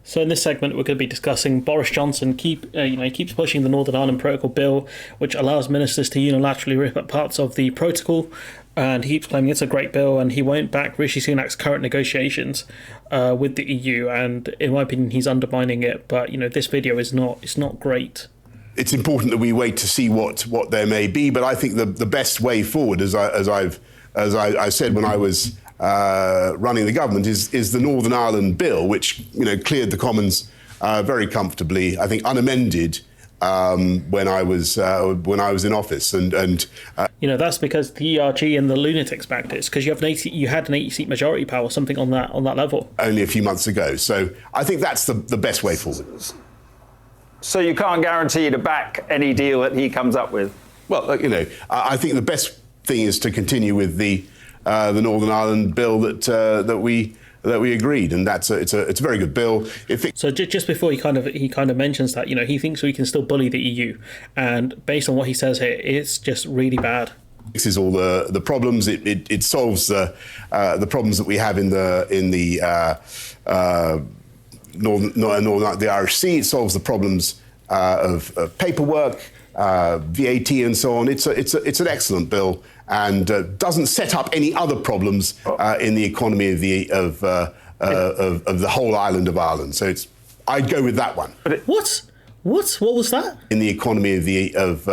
So in this segment, we're going to be discussing Boris Johnson. He keeps pushing the Northern Ireland Protocol bill, which allows ministers to unilaterally rip up parts of the protocol, and he keeps claiming it's a great bill, and he won't back Rishi Sunak's current negotiations with the EU. And in my opinion, he's undermining it. But this video is not. It's not great. It's important that we wait to see what there may be. But I think the best way forward, as I said when I was running the government, is the Northern Ireland bill, which cleared the Commons very comfortably, I think unamended, when I was in office, and that's because the ERG and the lunatics backed it. It's because you had an 80-seat majority power, something on that level, only a few months ago. So I think that's the best way forward. So you can't guarantee to back any deal that he comes up with? Well, I think the best thing is to continue with the Northern Ireland bill that we agreed, and it's a very good bill. So just before he kind of mentions that he thinks we can still bully the EU, and based on what he says here, it's just really bad. Fixes all the problems. It solves the problems that we have in the the Irish Sea. It solves the problems of paperwork, VAT, and so on. It's an excellent bill, and doesn't set up any other problems in the economy of the whole island of Ireland. So I'd go with that one. What was that? In the economy of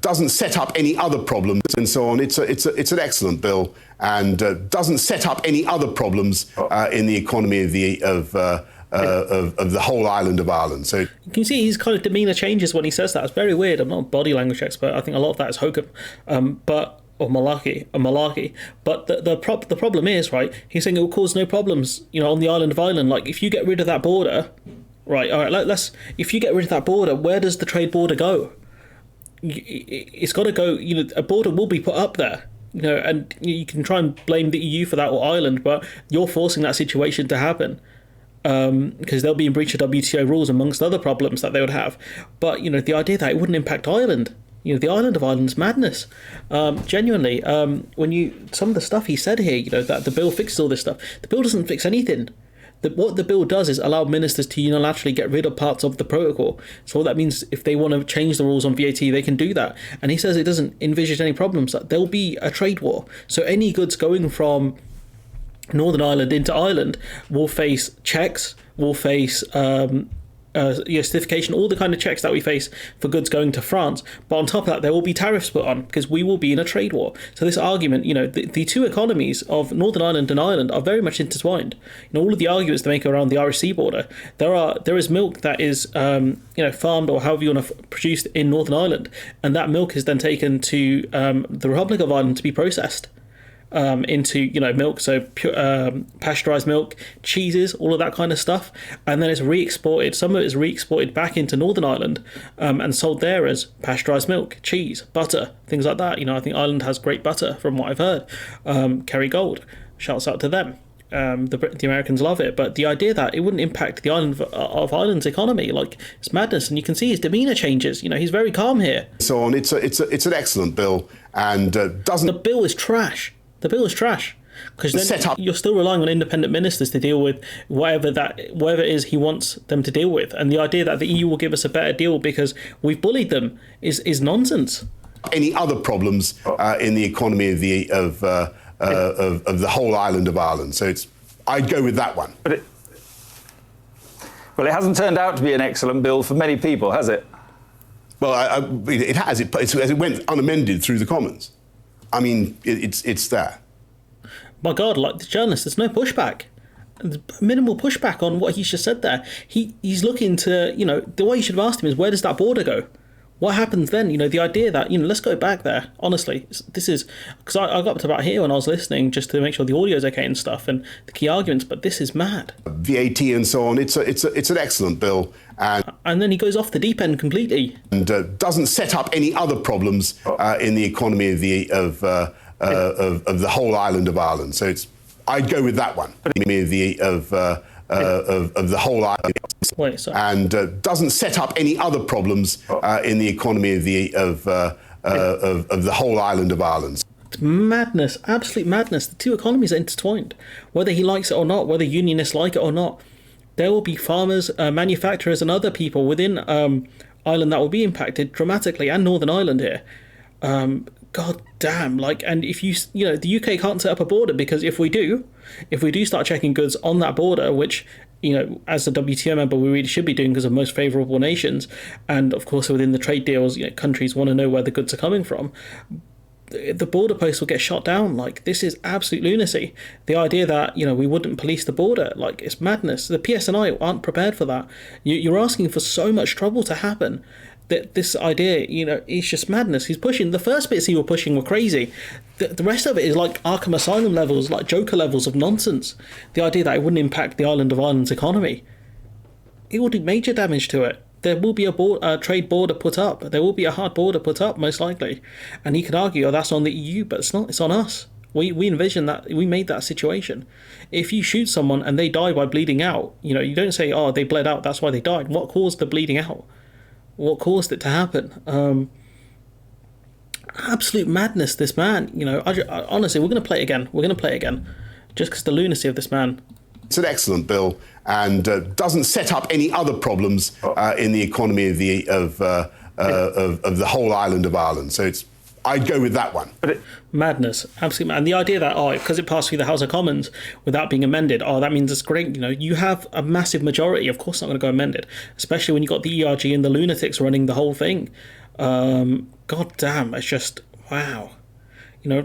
doesn't set up any other problems and so on. It's an excellent bill, and doesn't set up any other problems in the economy of the whole island of Ireland. So you can see his kind of demeanour changes when he says that. It's very weird. I'm not a body language expert. I think a lot of that is hokum, or malarkey. But the problem is, right, he's saying it will cause no problems, on the island of Ireland. Like, if you get rid of that border, right, all right, if you get rid of that border, where does the trade border go? It's got to go, a border will be put up there. And you can try and blame the EU for that, or Ireland, but you're forcing that situation to happen. Because they'll be in breach of WTO rules, amongst other problems that they would have. But, the idea that it wouldn't impact Ireland, the island of Ireland's madness. Genuinely, some of the stuff he said here, that the bill fixes all this stuff, the bill doesn't fix anything. What the bill does is allow ministers to unilaterally get rid of parts of the protocol. So that means if they want to change the rules on VAT, they can do that. And he says it doesn't envisage any problems. That there'll be a trade war. So any goods going from Northern Ireland into Ireland will face checks, will face certification, all the kind of checks that we face for goods going to France. But on top of that, there will be tariffs put on, because we will be in a trade war. So this argument, the two economies of Northern Ireland and Ireland are very much intertwined. All of the arguments they make around the Irish Sea border, there is milk that is farmed, or however you want to produce in Northern Ireland, and that milk is then taken to the Republic of Ireland to be processed into milk, so pure, pasteurized milk, cheeses, all of that kind of stuff, and then it's re-exported. Some of it is re-exported back into Northern Ireland and sold there as pasteurized milk, cheese, butter, things like that. I think Ireland has great butter, from what I've heard. Kerry Gold, shouts out to them. The Americans love it, but the idea that it wouldn't impact the island of Ireland's economy, it's madness. And you can see his demeanour changes. He's very calm here. So on, it's an excellent bill, and doesn't. The bill is trash. The bill is trash, because then you're still relying on independent ministers to deal with whatever it is he wants them to deal with. And the idea that the EU will give us a better deal because we've bullied them is nonsense. Any other problems in the economy of the whole island of Ireland? So I'd go with that one. But it hasn't turned out to be an excellent bill for many people, has it? Well, it has. It went unamended through the Commons. I mean, it's there. My God, like the journalist, there's no pushback. There's minimal pushback on what he's just said there. He's looking to, the way you should have asked him is, where does that border go? What happens then? The idea that, let's go back there. Honestly, this is, because I got up to about here when I was listening, just to make sure the audio's okay and stuff, and the key arguments, but this is mad. VAT and so on, it's an excellent bill. And then he goes off the deep end completely. And doesn't set up any other problems in the economy of the whole island of Ireland. So I'd go with that one. Of the whole island. Wait, sorry. And doesn't set up any other problems in the economy of the whole island of Ireland. It's madness, absolute madness. The two economies are intertwined, whether he likes it or not, whether unionists like it or not. there will be farmers, manufacturers, and other people within Ireland that will be impacted dramatically, and Northern Ireland here. God damn, like, and if the UK can't set up a border, because if we do start checking goods on that border, which, as a WTO member, we really should be doing because of most favourable nations, and of course within the trade deals, countries want to know where the goods are coming from. The border posts will get shot down. Like, this is absolute lunacy. The idea that, we wouldn't police the border, like, it's madness. The PSNI aren't prepared for that. You're asking for so much trouble to happen. That this idea, is just madness. He's pushing, the first bits he was pushing were crazy. The rest of it is like Arkham Asylum levels, like Joker levels of nonsense. The idea that it wouldn't impact the island of Ireland's economy. It will do major damage to it. There will be a trade border put up. There will be a hard border put up, most likely. And he could argue, that's on the EU, but it's not. It's on us. We envisioned that. We made that situation. If you shoot someone and they die by bleeding out, you don't say, oh, they bled out, that's why they died. What caused the bleeding out? What caused it to happen? Absolute madness, this man. Honestly, we're going to play it again. Just because the lunacy of this man. It's an excellent bill, and doesn't set up any other problems in the economy of the whole island of Ireland. So I'd go with that one. Madness, absolutely. And the idea that, because it passed through the House of Commons without being amended, that means it's great. You have a massive majority. Of course, not going to go amended, especially when you got the ERG and the lunatics running the whole thing. God damn, it's just wow.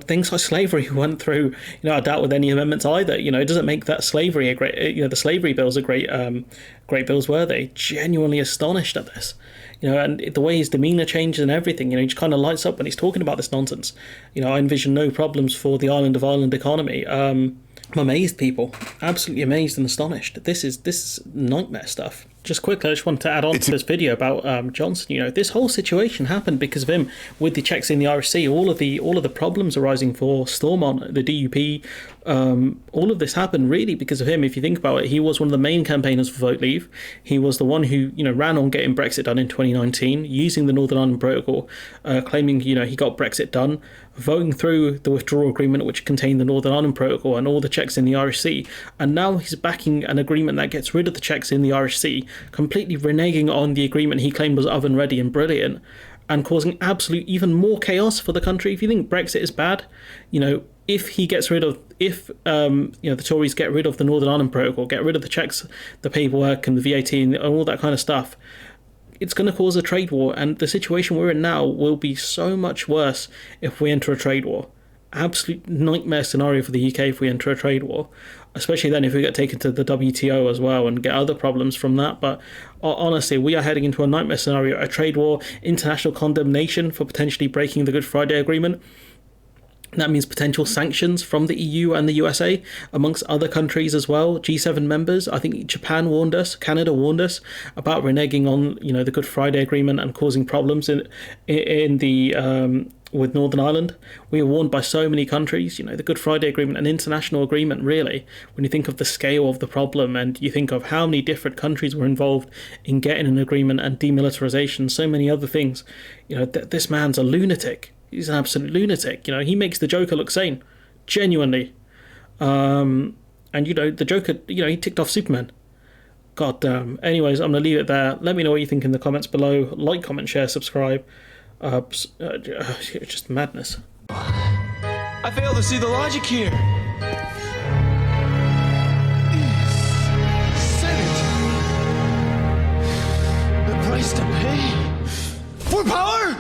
Things like slavery went through. I doubt with any amendments either. It doesn't make that slavery a great. The slavery bills are great bills, were they? Genuinely astonished at this. And the way his demeanour changes and everything. He just kind of lights up when he's talking about this nonsense. I envision no problems for the island of Ireland economy. I'm amazed, people. Absolutely amazed and astonished. This is nightmare stuff. Just quickly, I just wanted to add on to this video about Johnson. This whole situation happened because of him with the checks in the Irish Sea. All of the problems arising for Stormont, the DUP, all of this happened really because of him. If you think about it, he was one of the main campaigners for Vote Leave. He was the one who ran on getting Brexit done in 2019, using the Northern Ireland Protocol, claiming he got Brexit done, voting through the withdrawal agreement which contained the Northern Ireland Protocol and all the checks in the Irish Sea, and now he's backing an agreement that gets rid of the checks in the Irish Sea, completely reneging on the agreement he claimed was oven ready and brilliant, and causing absolute even more chaos for the country. If you think Brexit is bad, if he gets rid of, the Tories get rid of the Northern Ireland Protocol, get rid of the checks, the paperwork and the VAT and all that kind of stuff, it's going to cause a trade war, and the situation we're in now will be so much worse if we enter a trade war. Absolute nightmare scenario for the UK if we enter a trade war, especially then if we get taken to the WTO as well and get other problems from that. But honestly, we are heading into a nightmare scenario, a trade war, international condemnation for potentially breaking the Good Friday Agreement. That means potential sanctions from the EU and the USA, amongst other countries as well, G7 members. I think Japan warned us, Canada warned us about reneging on, the Good Friday Agreement and causing problems in the with Northern Ireland. We were warned by so many countries. The Good Friday Agreement, an international agreement, really. When you think of the scale of the problem and you think of how many different countries were involved in getting an agreement and demilitarization, so many other things. This man's a lunatic. He's an absolute lunatic. He makes the Joker look sane, genuinely. And the Joker, he ticked off Superman. God damn. Anyways, I'm gonna leave it there. Let me know what you think in the comments below. Like, comment, share, subscribe. Just madness. I fail to see the logic here. Senate. The price to pay for power.